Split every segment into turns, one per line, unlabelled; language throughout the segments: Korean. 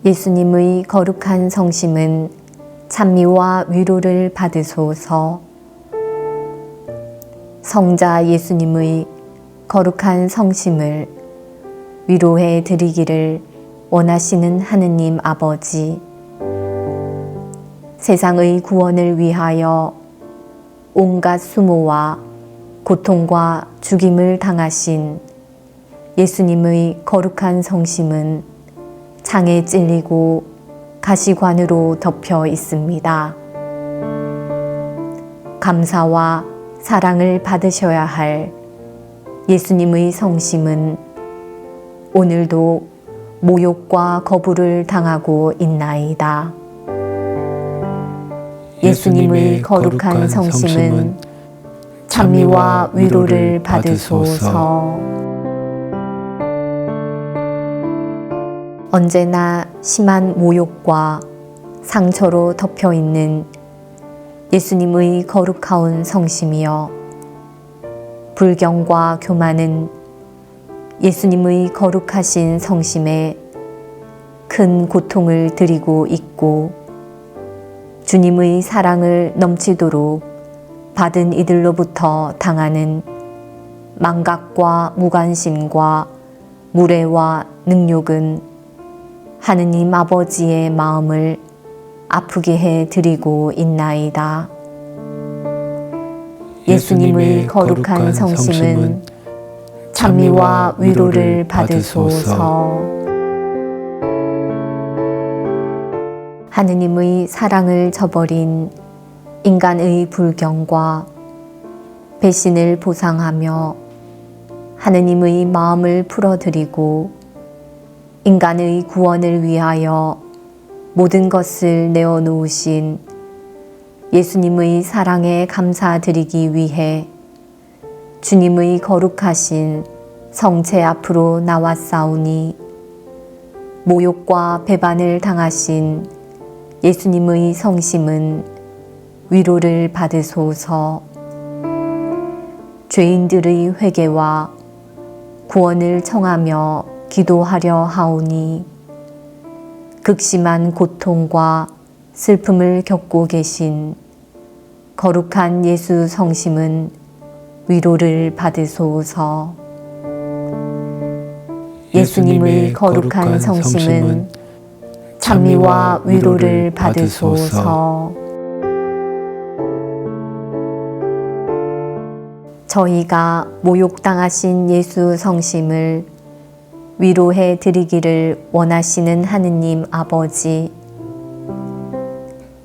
예수님의 거룩한 성심은 찬미와 위로를 받으소서. 성자 예수님의 거룩한 성심을 위로해 드리기를 원하시는 하느님 아버지, 세상의 구원을 위하여 온갖 수모와 고통과 죽임을 당하신 예수님의 거룩한 성심은 창에 찔리고 가시관으로 덮여 있습니다. 감사와 사랑을 받으셔야 할 예수님의 성심은 오늘도 모욕과 거부를 당하고 있나이다. 예수님의 거룩한 성심은 찬미와 위로를 받으소서. 언제나 심한 모욕과 상처로 덮여 있는 예수님의 거룩하온 성심이여, 불경과 교만은 예수님의 거룩하신 성심에 큰 고통을 드리고 있고, 주님의 사랑을 넘치도록 받은 이들로부터 당하는 망각과 무관심과 무례와 능욕은 하느님 아버지의 마음을 아프게 해 드리고 있나이다. 예수님의 거룩한 성심은 찬미와 위로를 받으소서. 하느님의 사랑을 저버린 인간의 불경과 배신을 보상하며 하느님의 마음을 풀어드리고 인간의 구원을 위하여 모든 것을 내어놓으신 예수님의 사랑에 감사드리기 위해 주님의 거룩하신 성체 앞으로 나왔사오니, 모욕과 배반을 당하신 예수님의 성심은 위로를 받으소서. 죄인들의 회개와 구원을 청하며 기도하려 하오니, 극심한 고통과 슬픔을 겪고 계신 거룩한 예수 성심은 위로를 받으소서. 예수님의 거룩한 성심은 찬미와 위로를 받으소서. 저희가 모욕당하신 예수 성심을 위로해 드리기를 원하시는 하느님 아버지,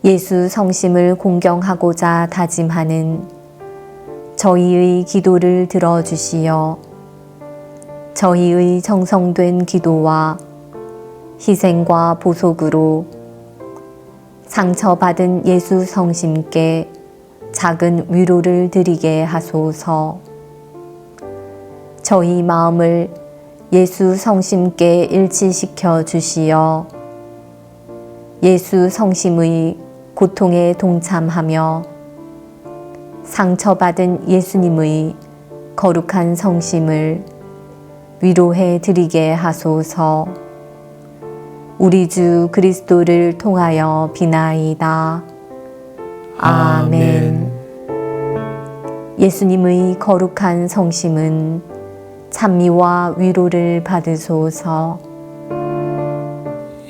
예수 성심을 공경하고자 다짐하는 저희의 기도를 들어주시어 저희의 정성된 기도와 희생과 보속으로 상처받은 예수 성심께 작은 위로를 드리게 하소서. 저희 마음을 예수 성심께 일치시켜 주시어 예수 성심의 고통에 동참하며 상처받은 예수님의 거룩한 성심을 위로해 드리게 하소서. 우리 주 그리스도를 통하여 비나이다. 아멘. 예수님의 거룩한 성심은 찬미와 위로를 받으소서.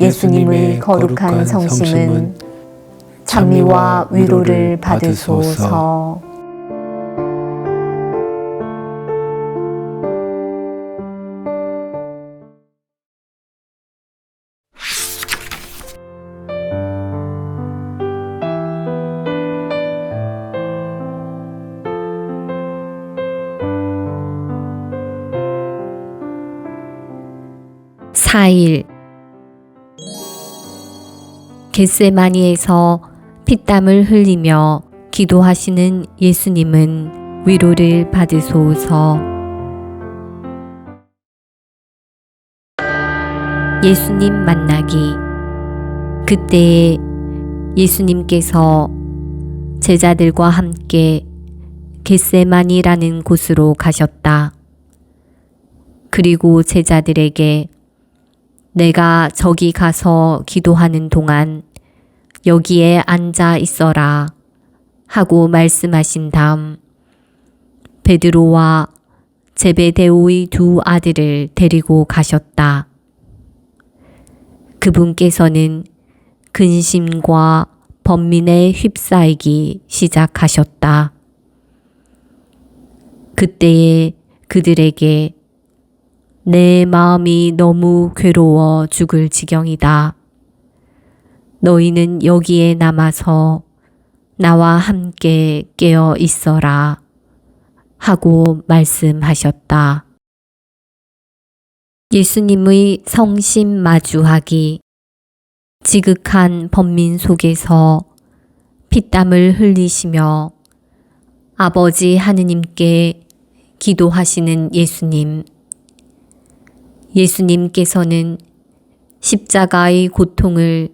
예수님의 거룩한 성심은 찬미와 위로를 받으소서.
(4일) 겟세마니에서 피땀을 흘리며 기도하시는 예수님은 위로를 받으소서. 예수님 만나기. 그때에 예수님께서 제자들과 함께 겟세마니라는 곳으로 가셨다. 그리고 제자들에게 내가 저기 가서 기도하는 동안 여기에 앉아 있어라 하고 말씀하신 다음 베드로와 제베데오의 두 아들을 데리고 가셨다. 그분께서는 근심과 번민에 휩싸이기 시작하셨다. 그때에 그들에게 내 마음이 너무 괴로워 죽을 지경이다. 너희는 여기에 남아서 나와 함께 깨어 있어라 하고 말씀하셨다. 예수님의 성심 마주하기. 지극한 번민 속에서 피땀을 흘리시며 아버지 하느님께 기도하시는 예수님. 예수님께서는 십자가의 고통을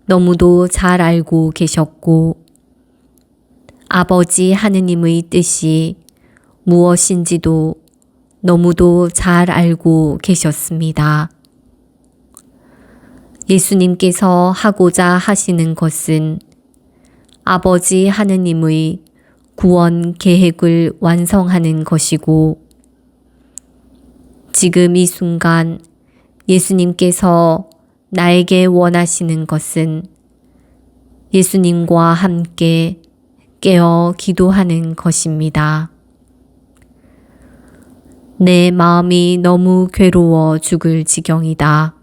너무도 잘 알고 계셨고 아버지 하느님의 뜻이 무엇인지도 너무도 잘 알고 계셨습니다. 예수님께서 하고자 하시는 것은 아버지 하느님의 구원 계획을 완성하는 것이고 지금 이 순간 예수님께서 나에게 원하시는 것은 예수님과 함께 깨어 기도하는 것입니다. 내 마음이 너무 괴로워 죽을 지경이다.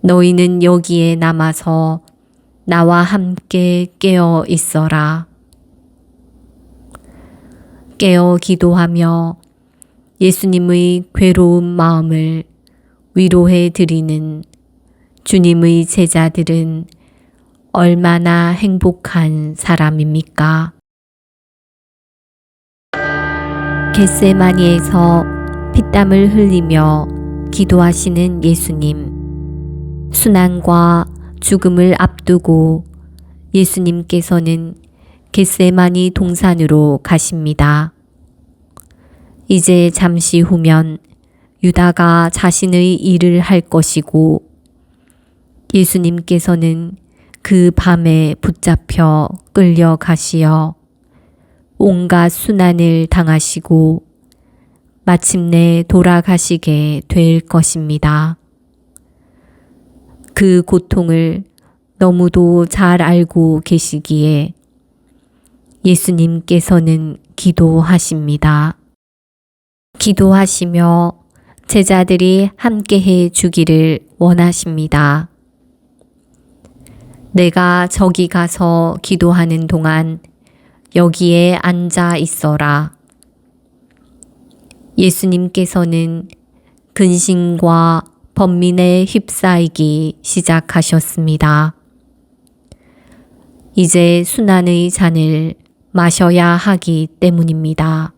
너희는 여기에 남아서 나와 함께 깨어 있어라. 깨어 기도하며 예수님의 괴로운 마음을 위로해 드리는 주님의 제자들은 얼마나 행복한 사람입니까? 겟세마니에서 피땀을 흘리며 기도하시는 예수님. 순환과 죽음을 앞두고 예수님께서는 겟세마니 동산으로 가십니다. 이제 잠시 후면 유다가 자신의 일을 할 것이고 예수님께서는 그 밤에 붙잡혀 끌려가시어 온갖 순환을 당하시고 마침내 돌아가시게 될 것입니다. 그 고통을 너무도 잘 알고 계시기에 예수님께서는 기도하십니다. 기도하시며 제자들이 함께해 주기를 원하십니다. 내가 저기 가서 기도하는 동안 여기에 앉아 있어라. 예수님께서는 근심과 번민에 휩싸이기 시작하셨습니다. 이제 순환의 잔을 마셔야 하기 때문입니다.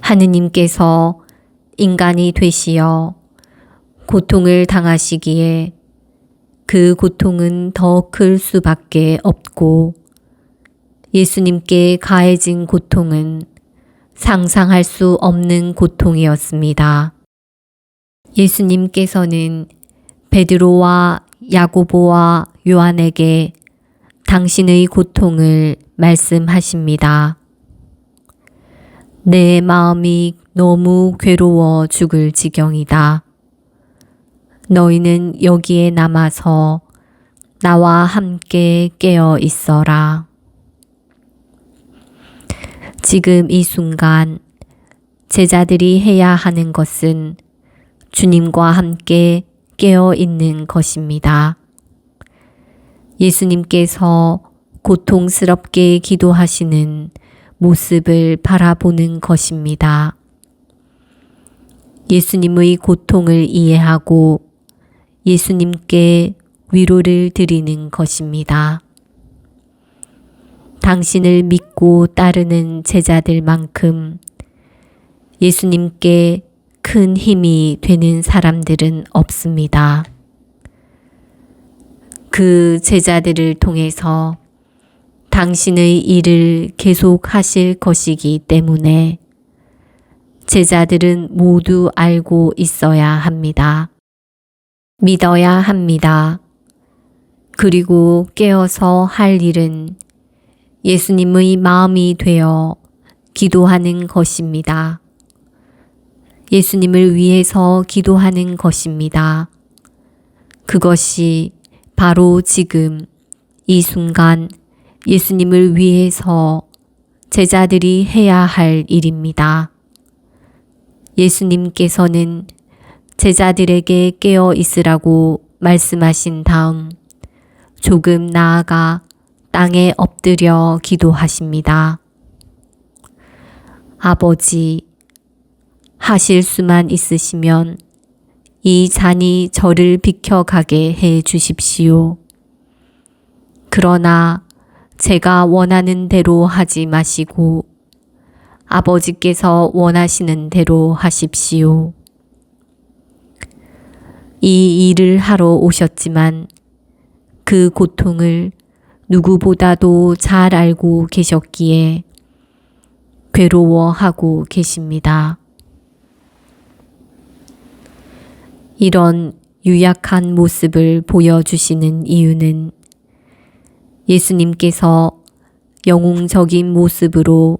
하느님께서 인간이 되시어 고통을 당하시기에 그 고통은 더 클 수밖에 없고 예수님께 가해진 고통은 상상할 수 없는 고통이었습니다. 예수님께서는 베드로와 야고보와 요한에게 당신의 고통을 말씀하십니다. 내 마음이 너무 괴로워 죽을 지경이다. 너희는 여기에 남아서 나와 함께 깨어 있어라. 지금 이 순간 제자들이 해야 하는 것은 주님과 함께 깨어 있는 것입니다. 예수님께서 고통스럽게 기도하시는 모습을 바라보는 것입니다. 예수님의 고통을 이해하고 예수님께 위로를 드리는 것입니다. 당신을 믿고 따르는 제자들만큼 예수님께 큰 힘이 되는 사람들은 없습니다. 그 제자들을 통해서 당신의 일을 계속하실 것이기 때문에 제자들은 모두 알고 있어야 합니다. 믿어야 합니다. 그리고 깨어서 할 일은 예수님의 마음이 되어 기도하는 것입니다. 예수님을 위해서 기도하는 것입니다. 그것이 바로 지금 이 순간 예수님을 위해서 제자들이 해야 할 일입니다. 예수님께서는 제자들에게 깨어 있으라고 말씀하신 다음 조금 나아가 땅에 엎드려 기도하십니다. 아버지, 하실 수만 있으시면 이 잔이 저를 비켜가게 해 주십시오. 그러나 제가 원하는 대로 하지 마시고 아버지께서 원하시는 대로 하십시오. 이 일을 하러 오셨지만 그 고통을 누구보다도 잘 알고 계셨기에 괴로워하고 계십니다. 이런 유약한 모습을 보여주시는 이유는 예수님께서 영웅적인 모습으로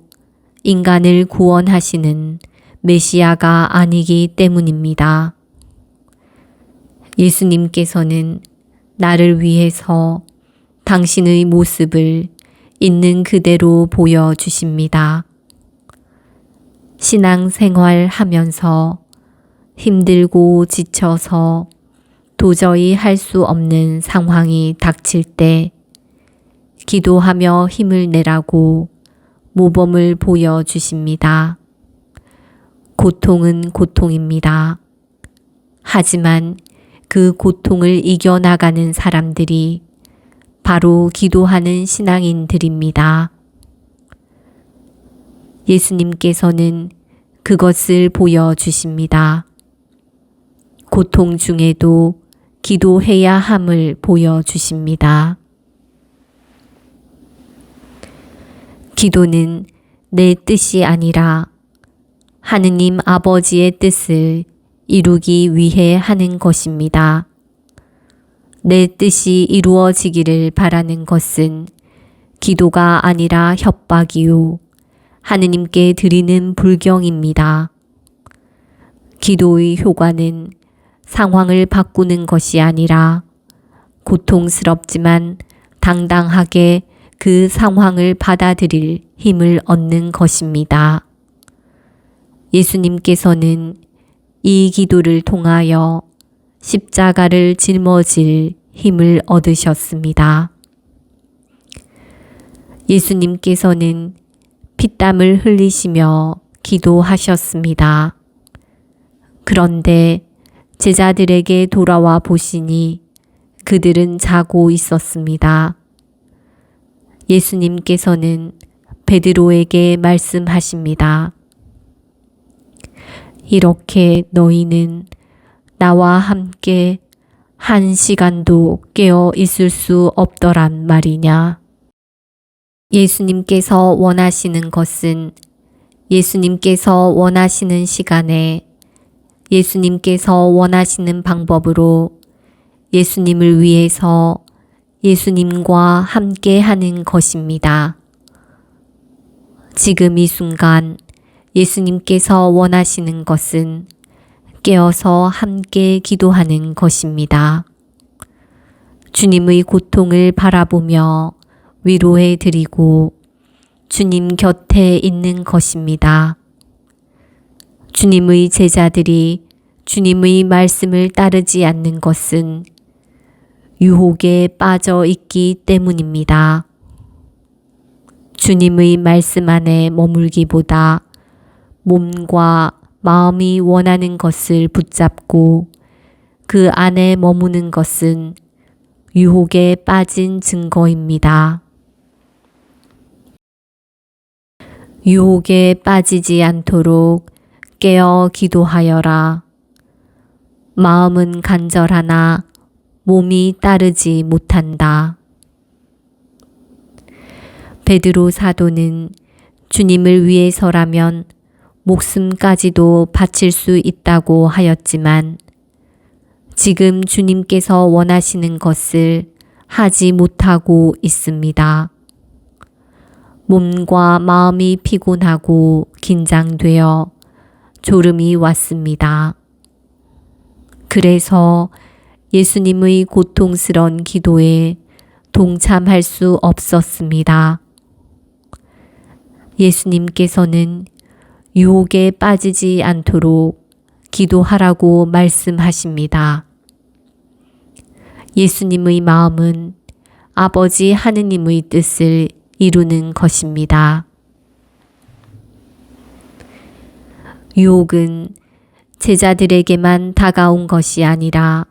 인간을 구원하시는 메시아가 아니기 때문입니다. 예수님께서는 나를 위해서 당신의 모습을 있는 그대로 보여주십니다. 신앙생활 하면서 힘들고 지쳐서 도저히 할 수 없는 상황이 닥칠 때 기도하며 힘을 내라고 모범을 보여주십니다. 고통은 고통입니다. 하지만 그 고통을 이겨나가는 사람들이 바로 기도하는 신앙인들입니다. 예수님께서는 그것을 보여주십니다. 고통 중에도 기도해야 함을 보여주십니다. 기도는 내 뜻이 아니라 하느님 아버지의 뜻을 이루기 위해 하는 것입니다. 내 뜻이 이루어지기를 바라는 것은 기도가 아니라 협박이요 하느님께 드리는 불경입니다. 기도의 효과는 상황을 바꾸는 것이 아니라 고통스럽지만 당당하게 그 상황을 받아들일 힘을 얻는 것입니다. 예수님께서는 이 기도를 통하여 십자가를 짊어질 힘을 얻으셨습니다. 예수님께서는 피땀을 흘리시며 기도하셨습니다. 그런데 제자들에게 돌아와 보시니 그들은 자고 있었습니다. 예수님께서는 베드로에게 말씀하십니다. 이렇게 너희는 나와 함께 1시간도 깨어 있을 수 없더란 말이냐? 예수님께서 원하시는 것은 예수님께서 원하시는 시간에 예수님께서 원하시는 방법으로 예수님을 위해서 예수님과 함께 하는 것입니다. 지금 이 순간 예수님께서 원하시는 것은 깨어서 함께 기도하는 것입니다. 주님의 고통을 바라보며 위로해 드리고 주님 곁에 있는 것입니다. 주님의 제자들이 주님의 말씀을 따르지 않는 것은 유혹에 빠져 있기 때문입니다. 주님의 말씀 안에 머물기보다 몸과 마음이 원하는 것을 붙잡고 그 안에 머무는 것은 유혹에 빠진 증거입니다. 유혹에 빠지지 않도록 깨어 기도하여라. 마음은 간절하나 몸이 따르지 못한다. 베드로 사도는 주님을 위해서라면 목숨까지도 바칠 수 있다고 하였지만 지금 주님께서 원하시는 것을 하지 못하고 있습니다. 몸과 마음이 피곤하고 긴장되어 졸음이 왔습니다. 그래서 예수님의 고통스런 기도에 동참할 수 없었습니다. 예수님께서는 유혹에 빠지지 않도록 기도하라고 말씀하십니다. 예수님의 마음은 아버지 하느님의 뜻을 이루는 것입니다. 유혹은 제자들에게만 다가온 것이 아니라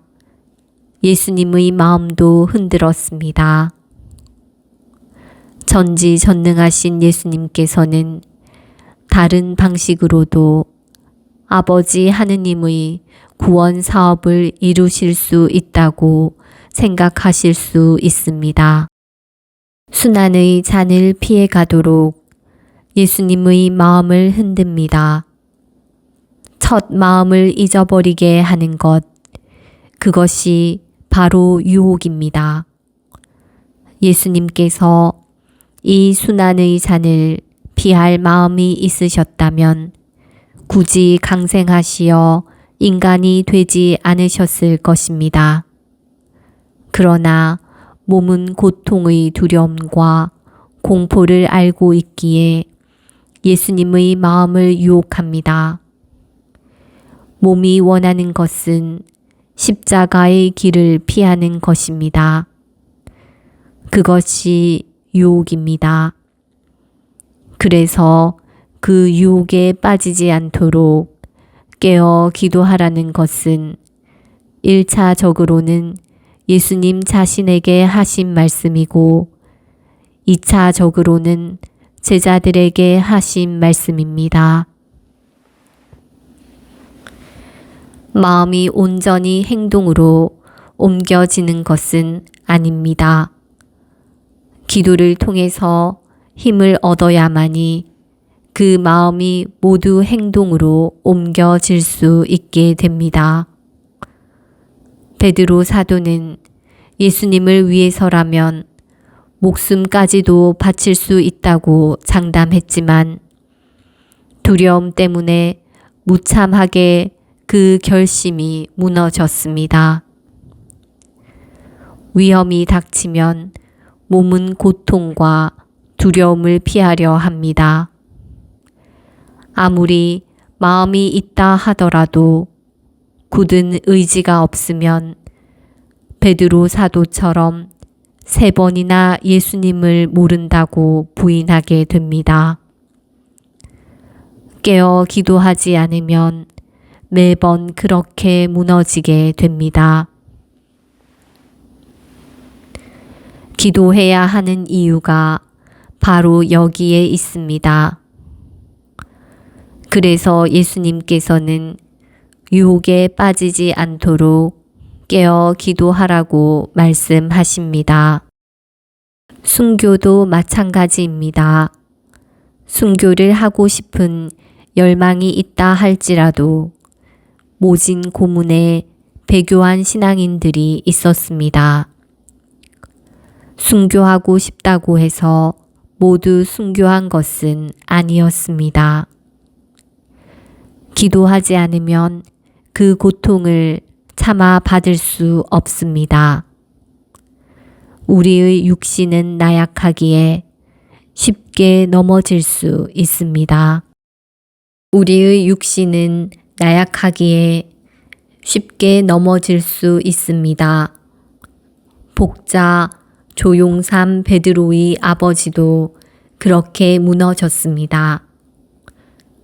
예수님의 마음도 흔들었습니다. 전지전능하신 예수님께서는 다른 방식으로도 아버지 하느님의 구원 사업을 이루실 수 있다고 생각하실 수 있습니다. 순환의 잔을 피해 가도록 예수님의 마음을 흔듭니다. 첫 마음을 잊어버리게 하는 것, 그것이 바로 유혹입니다. 예수님께서 이 순환의 잔을 피할 마음이 있으셨다면 굳이 강생하시어 인간이 되지 않으셨을 것입니다. 그러나 몸은 고통의 두려움과 공포를 알고 있기에 예수님의 마음을 유혹합니다. 몸이 원하는 것은 십자가의 길을 피하는 것입니다. 그것이 유혹입니다. 그래서 그 유혹에 빠지지 않도록 깨어 기도하라는 것은 1차적으로는 예수님 자신에게 하신 말씀이고 2차적으로는 제자들에게 하신 말씀입니다. 마음이 온전히 행동으로 옮겨지는 것은 아닙니다. 기도를 통해서 힘을 얻어야만이 그 마음이 모두 행동으로 옮겨질 수 있게 됩니다. 베드로 사도는 예수님을 위해서라면 목숨까지도 바칠 수 있다고 장담했지만 두려움 때문에 무참하게 그 결심이 무너졌습니다. 위험이 닥치면 몸은 고통과 두려움을 피하려 합니다. 아무리 마음이 있다 하더라도 굳은 의지가 없으면 베드로 사도처럼 3번이나 예수님을 모른다고 부인하게 됩니다. 깨어 기도하지 않으면 매번 그렇게 무너지게 됩니다. 기도해야 하는 이유가 바로 여기에 있습니다. 그래서 예수님께서는 유혹에 빠지지 않도록 깨어 기도하라고 말씀하십니다. 순교도 마찬가지입니다. 순교를 하고 싶은 열망이 있다 할지라도 모진 고문에 배교한 신앙인들이 있었습니다. 순교하고 싶다고 해서 모두 순교한 것은 아니었습니다. 기도하지 않으면 그 고통을 참아 받을 수 없습니다. 우리의 육신은 나약하기에 쉽게 넘어질 수 있습니다. 우리의 육신은 나약하기에 쉽게 넘어질 수 있습니다. 복자 조용삼 베드로의 아버지도 그렇게 무너졌습니다.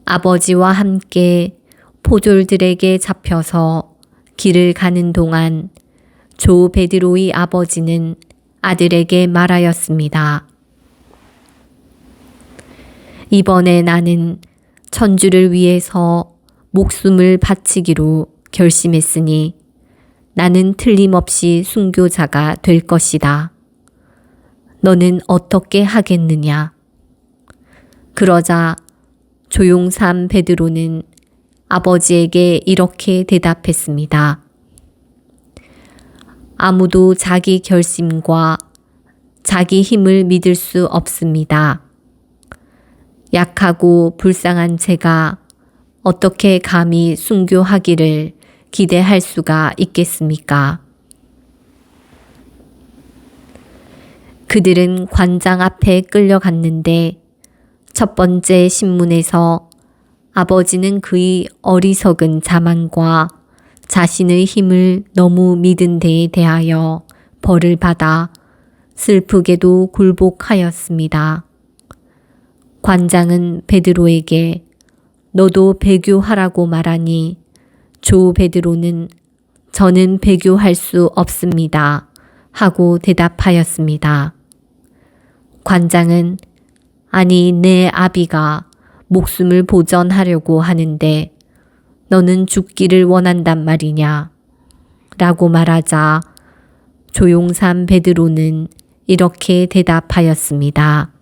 아버지와 함께 포졸들에게 잡혀서 길을 가는 동안 조 베드로의 아버지는 아들에게 말하였습니다. 이번에 나는 천주를 위해서 목숨을 바치기로 결심했으니 나는 틀림없이 순교자가 될 것이다. 너는 어떻게 하겠느냐? 그러자 조용삼 베드로는 아버지에게 이렇게 대답했습니다. 아무도 자기 결심과 자기 힘을 믿을 수 없습니다. 약하고 불쌍한 제가 어떻게 감히 순교하기를 기대할 수가 있겠습니까? 그들은 관장 앞에 끌려갔는데 첫 번째 신문에서 아버지는 그의 어리석은 자만과 자신의 힘을 너무 믿은 데에 대하여 벌을 받아 슬프게도 굴복하였습니다. 관장은 베드로에게 너도 배교하라고 말하니 조 베드로는 저는 배교할 수 없습니다 하고 대답하였습니다. 관장은 아니 내 아비가 목숨을 보전하려고 하는데 너는 죽기를 원한단 말이냐 라고 말하자 조용삼 베드로는 이렇게 대답하였습니다.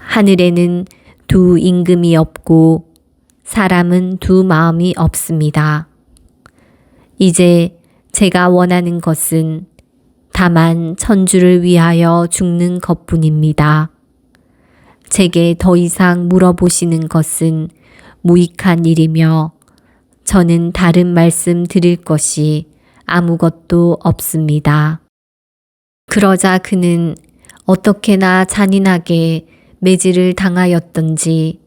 하늘에는 두 임금이 없고 사람은 두 마음이 없습니다. 이제 제가 원하는 것은 다만 천주를 위하여 죽는 것뿐입니다. 제게 더 이상 물어보시는 것은 무익한 일이며 저는 다른 말씀 드릴 것이 아무것도 없습니다. 그러자 그는 어떻게나 잔인하게 매질을 당하였던지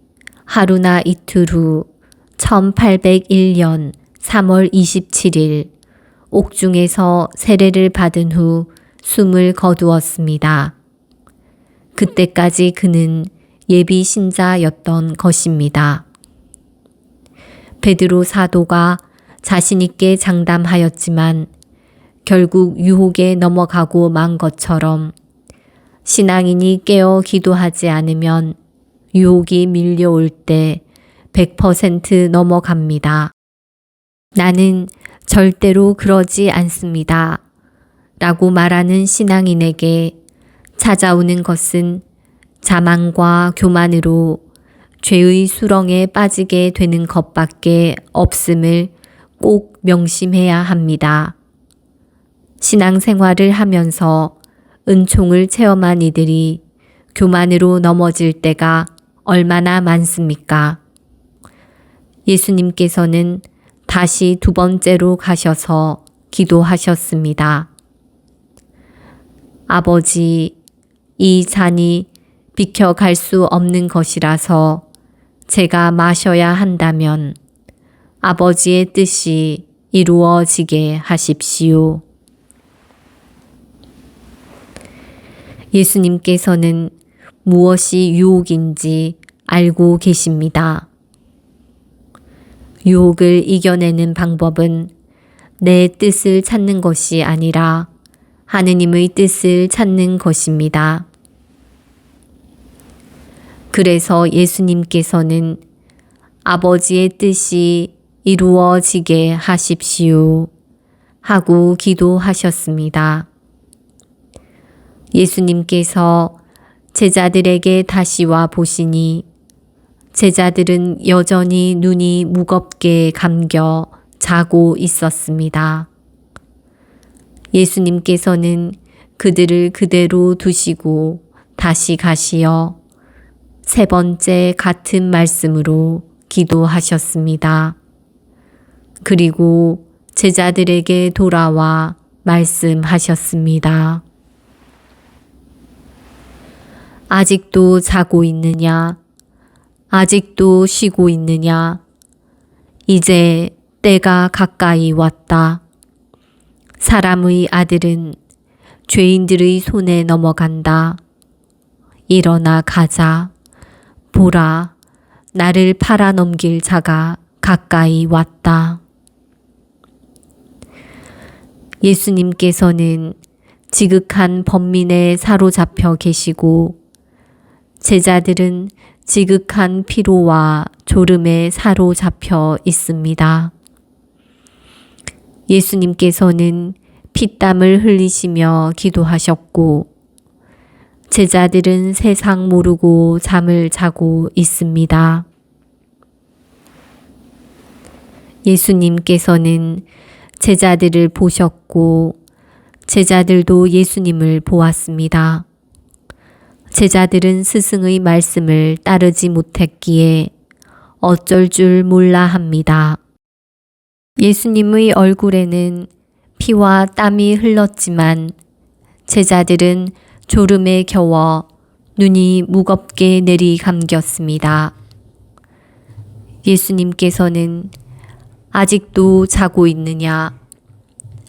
하루나 이틀 후 1801년 3월 27일 옥중에서 세례를 받은 후 숨을 거두었습니다. 그때까지 그는 예비 신자였던 것입니다. 베드로 사도가 자신 있게 장담하였지만 결국 유혹에 넘어가고 만 것처럼 신앙인이 깨어 기도하지 않으면 유혹이 밀려올 때 100% 넘어갑니다. 나는 절대로 그러지 않습니다. 라고 말하는 신앙인에게 찾아오는 것은 자만과 교만으로 죄의 수렁에 빠지게 되는 것밖에 없음을 꼭 명심해야 합니다. 신앙생활을 하면서 은총을 체험한 이들이 교만으로 넘어질 때가 얼마나 많습니까? 예수님께서는 다시 두 번째로 가셔서 기도하셨습니다. 아버지, 이 잔이 비켜갈 수 없는 것이라서 제가 마셔야 한다면 아버지의 뜻이 이루어지게 하십시오. 예수님께서는 무엇이 유혹인지 알고 계십니다. 유혹을 이겨내는 방법은 내 뜻을 찾는 것이 아니라 하느님의 뜻을 찾는 것입니다. 그래서 예수님께서는 아버지의 뜻이 이루어지게 하십시오 하고 기도하셨습니다. 예수님께서 제자들에게 다시 와 보시니 제자들은 여전히 눈이 무겁게 감겨 자고 있었습니다. 예수님께서는 그들을 그대로 두시고 다시 가시어 세 번째 같은 말씀으로 기도하셨습니다. 그리고 제자들에게 돌아와 말씀하셨습니다. 아직도 자고 있느냐? 아직도 쉬고 있느냐? 이제 때가 가까이 왔다. 사람의 아들은 죄인들의 손에 넘어간다. 일어나 가자. 보라, 나를 팔아넘길 자가 가까이 왔다. 예수님께서는 지극한 번민에 사로잡혀 계시고 제자들은 지극한 피로와 졸음에 사로잡혀 있습니다. 예수님께서는 피땀을 흘리시며 기도하셨고 제자들은 세상 모르고 잠을 자고 있습니다. 예수님께서는 제자들을 보셨고 제자들도 예수님을 보았습니다. 제자들은 스승의 말씀을 따르지 못했기에 어쩔 줄 몰라 합니다. 예수님의 얼굴에는 피와 땀이 흘렀지만 제자들은 졸음에 겨워 눈이 무겁게 내리감겼습니다. 예수님께서는 아직도 자고 있느냐,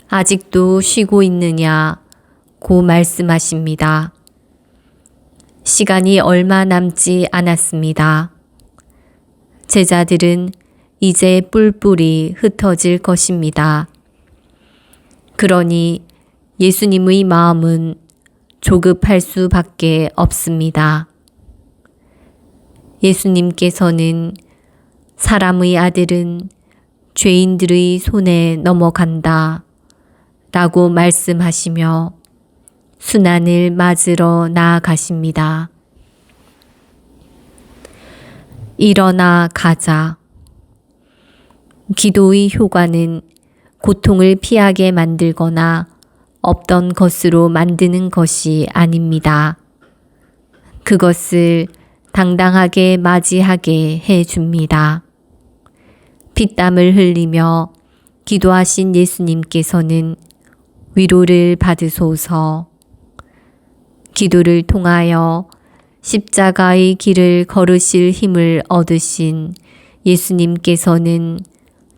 아직도 쉬고 있느냐고 말씀하십니다. 시간이 얼마 남지 않았습니다. 제자들은 이제 뿔뿔이 흩어질 것입니다. 그러니 예수님의 마음은 조급할 수밖에 없습니다. 예수님께서는 사람의 아들은 죄인들의 손에 넘어간다 라고 말씀하시며 순환을 맞으러 나아가십니다. 일어나 가자. 기도의 효과는 고통을 피하게 만들거나 없던 것으로 만드는 것이 아닙니다. 그것을 당당하게 맞이하게 해 줍니다. 피땀을 흘리며 기도하신 예수님께서는 위로를 받으소서. 기도를 통하여 십자가의 길을 걸으실 힘을 얻으신 예수님께서는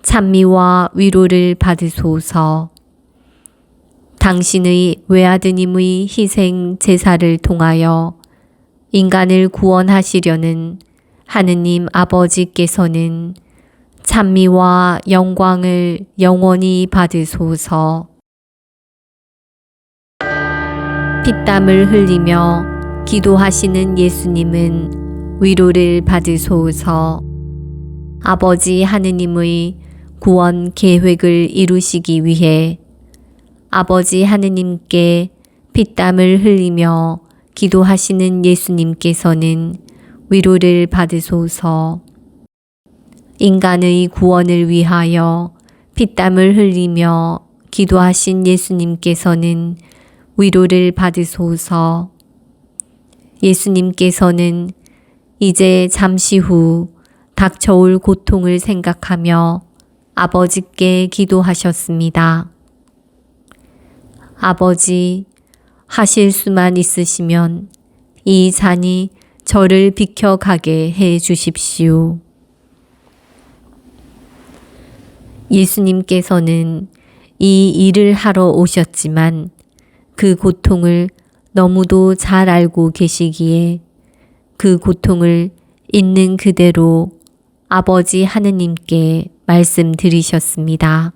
찬미와 위로를 받으소서. 당신의 외아드님의 희생 제사를 통하여 인간을 구원하시려는 하느님 아버지께서는 찬미와 영광을 영원히 받으소서. 피땀을 흘리며 기도하시는 예수님은 위로를 받으소서. 아버지 하느님의 구원 계획을 이루시기 위해 아버지 하느님께 피땀을 흘리며 기도하시는 예수님께서는 위로를 받으소서. 인간의 구원을 위하여 피땀을 흘리며 기도하신 예수님께서는 위로를 받으소서. 예수님께서는 이제 잠시 후 닥쳐올 고통을 생각하며 아버지께 기도하셨습니다. 아버지, 하실 수만 있으시면 이 잔이 저를 비켜가게 해 주십시오. 예수님께서는 이 일을 하러 오셨지만 그 고통을 너무도 잘 알고 계시기에 그 고통을 있는 그대로 아버지 하느님께 말씀드리셨습니다.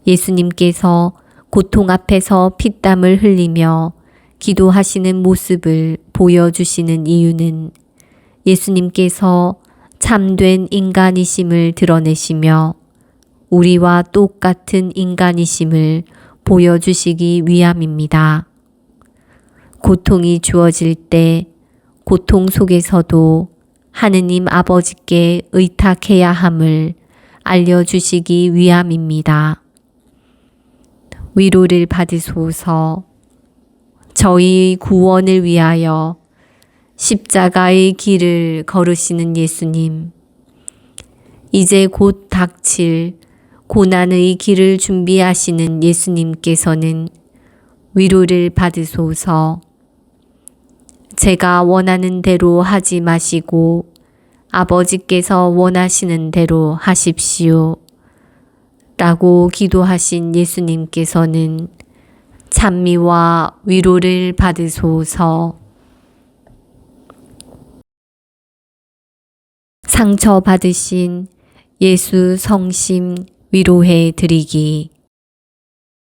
예수님께서 고통 앞에서 피땀을 흘리며 기도하시는 모습을 보여주시는 이유는 예수님께서 참된 인간이심을 드러내시며 우리와 똑같은 인간이심을 보여주시기 위함입니다. 고통이 주어질 때 고통 속에서도 하느님 아버지께 의탁해야 함을 알려주시기 위함입니다. 위로를 받으소서. 저희의 구원을 위하여 십자가의 길을 걸으시는 예수님, 이제 곧 닥칠 고난의 길을 준비하시는 예수님께서는 위로를 받으소서. 제가 원하는 대로 하지 마시고 아버지께서 원하시는 대로 하십시오. 라고 기도하신 예수님께서는 찬미와 위로를 받으소서. 상처받으신 예수 성심 위로해 드리기.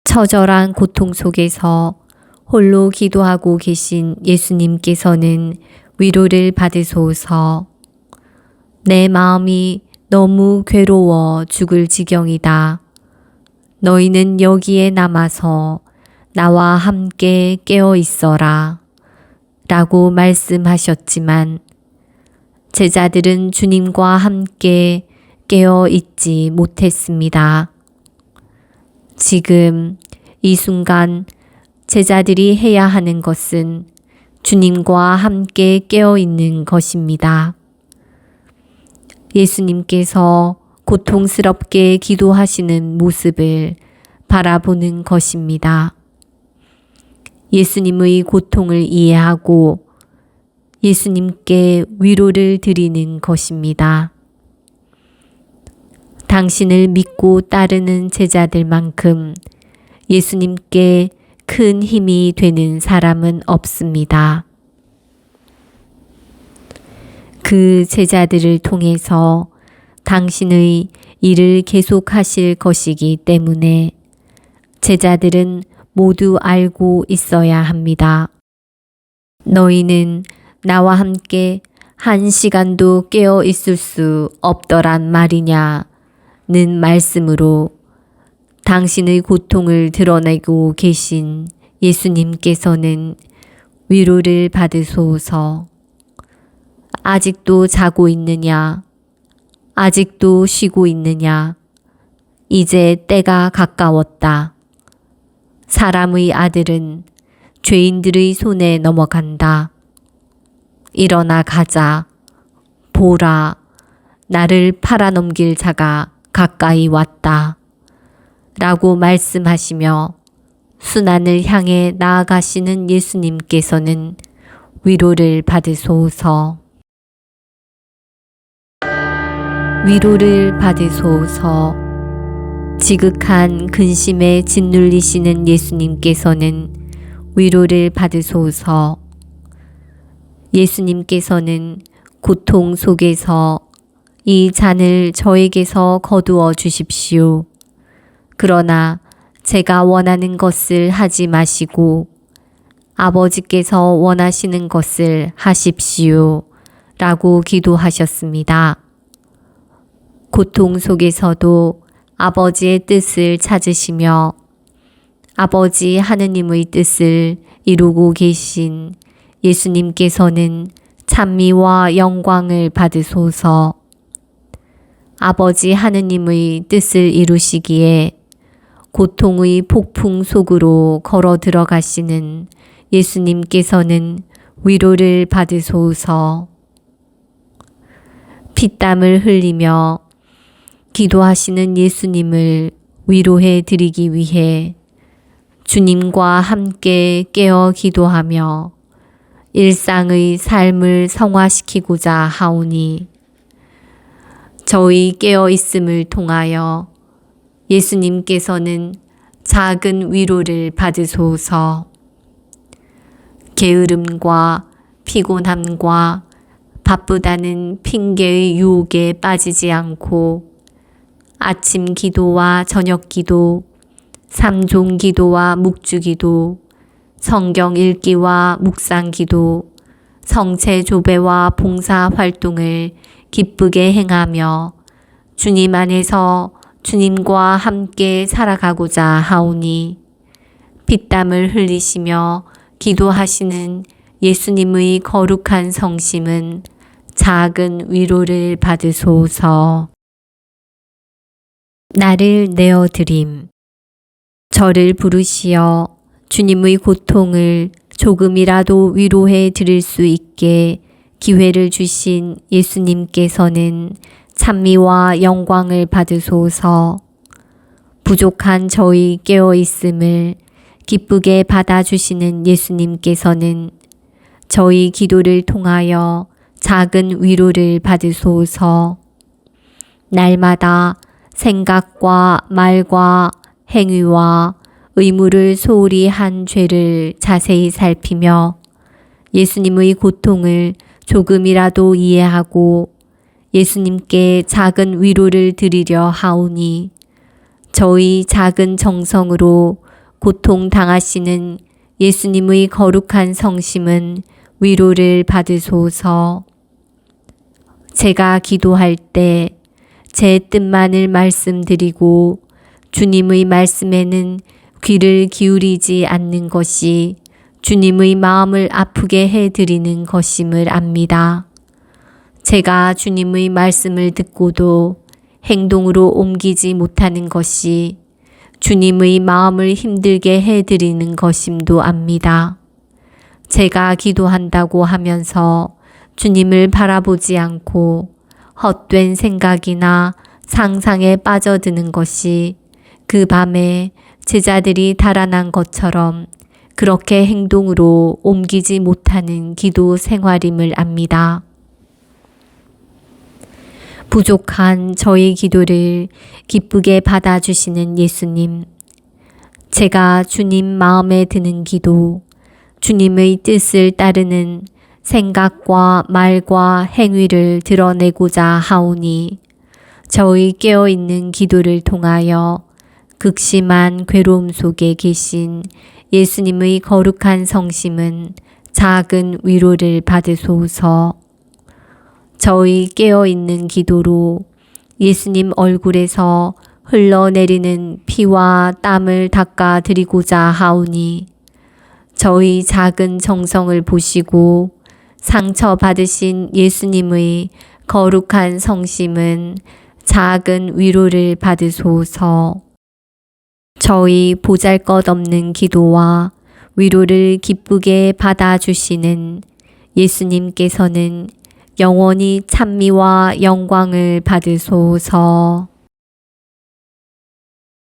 처절한 고통 속에서 홀로 기도하고 계신 예수님께서는 위로를 받으소서. 내 마음이 너무 괴로워 죽을 지경이다. 너희는 여기에 남아서 나와 함께 깨어 있어라. 라고 말씀하셨지만 제자들은 주님과 함께 깨어 있지 못했습니다. 지금 이 순간 제자들이 해야 하는 것은 주님과 함께 깨어 있는 것입니다. 예수님께서 고통스럽게 기도하시는 모습을 바라보는 것입니다. 예수님의 고통을 이해하고 예수님께 위로를 드리는 것입니다. 당신을 믿고 따르는 제자들만큼 예수님께 큰 힘이 되는 사람은 없습니다. 그 제자들을 통해서 당신의 일을 계속하실 것이기 때문에 제자들은 모두 알고 있어야 합니다. 너희는 나와 함께 1시간도 깨어 있을 수 없더란 말이냐는 말씀으로 당신의 고통을 드러내고 계신 예수님께서는 위로를 받으소서. 아직도 자고 있느냐? 아직도 쉬고 있느냐? 이제 때가 가까웠다. 사람의 아들은 죄인들의 손에 넘어간다. 일어나 가자. 보라, 나를 팔아넘길 자가 가까이 왔다. 라고 말씀하시며 순환을 향해 나아가시는 예수님께서는 위로를 받으소서. 위로를 받으소서. 지극한 근심에 짓눌리시는 예수님께서는 위로를 받으소서. 예수님께서는 고통 속에서 이 잔을 저에게서 거두어 주십시오. 그러나 제가 원하는 것을 하지 마시고 아버지께서 원하시는 것을 하십시오. 라고 기도하셨습니다. 고통 속에서도 아버지의 뜻을 찾으시며 아버지 하느님의 뜻을 이루고 계신 예수님께서는 찬미와 영광을 받으소서. 아버지 하느님의 뜻을 이루시기에 고통의 폭풍 속으로 걸어 들어가시는 예수님께서는 위로를 받으소서. 피땀을 흘리며 기도하시는 예수님을 위로해 드리기 위해 주님과 함께 깨어 기도하며 일상의 삶을 성화시키고자 하오니 저희 깨어 있음을 통하여 예수님께서는 작은 위로를 받으소서. 게으름과 피곤함과 바쁘다는 핑계의 유혹에 빠지지 않고 아침 기도와 저녁 기도, 3종 기도와 묵주 기도, 성경 읽기와 묵상 기도, 성체 조배와 봉사 활동을 기쁘게 행하며 주님 안에서 주님과 함께 살아가고자 하오니 피땀을 흘리시며 기도하시는 예수님의 거룩한 성심은 작은 위로를 받으소서. 나를 내어드림. 저를 부르시어 주님의 고통을 조금이라도 위로해 드릴 수 있게 기회를 주신 예수님께서는 찬미와 영광을 받으소서. 부족한 저희 깨어 있음을 기쁘게 받아주시는 예수님께서는 저희 기도를 통하여 작은 위로를 받으소서. 날마다 생각과 말과 행위와 의무를 소홀히 한 죄를 자세히 살피며 예수님의 고통을 조금이라도 이해하고 예수님께 작은 위로를 드리려 하오니 저희 작은 정성으로 고통 당하시는 예수님의 거룩한 성심은 위로를 받으소서. 제가 기도할 때 제 뜻만을 말씀드리고 주님의 말씀에는 귀를 기울이지 않는 것이 주님의 마음을 아프게 해드리는 것임을 압니다. 제가 주님의 말씀을 듣고도 행동으로 옮기지 못하는 것이 주님의 마음을 힘들게 해드리는 것임도 압니다. 제가 기도한다고 하면서 주님을 바라보지 않고 헛된 생각이나 상상에 빠져드는 것이 그 밤에 제자들이 달아난 것처럼 그렇게 행동으로 옮기지 못하는 기도 생활임을 압니다. 부족한 저의 기도를 기쁘게 받아주시는 예수님. 제가 주님 마음에 드는 기도, 주님의 뜻을 따르는 생각과 말과 행위를 드러내고자 하오니 저의 깨어있는 기도를 통하여 극심한 괴로움 속에 계신 예수님의 거룩한 성심은 작은 위로를 받으소서. 저의 깨어있는 기도로 예수님 얼굴에서 흘러내리는 피와 땀을 닦아 드리고자 하오니 저의 작은 정성을 보시고 상처받으신 예수님의 거룩한 성심은 작은 위로를 받으소서. 저희 보잘것없는 기도와 위로를 기쁘게 받아주시는 예수님께서는 영원히 찬미와 영광을 받으소서.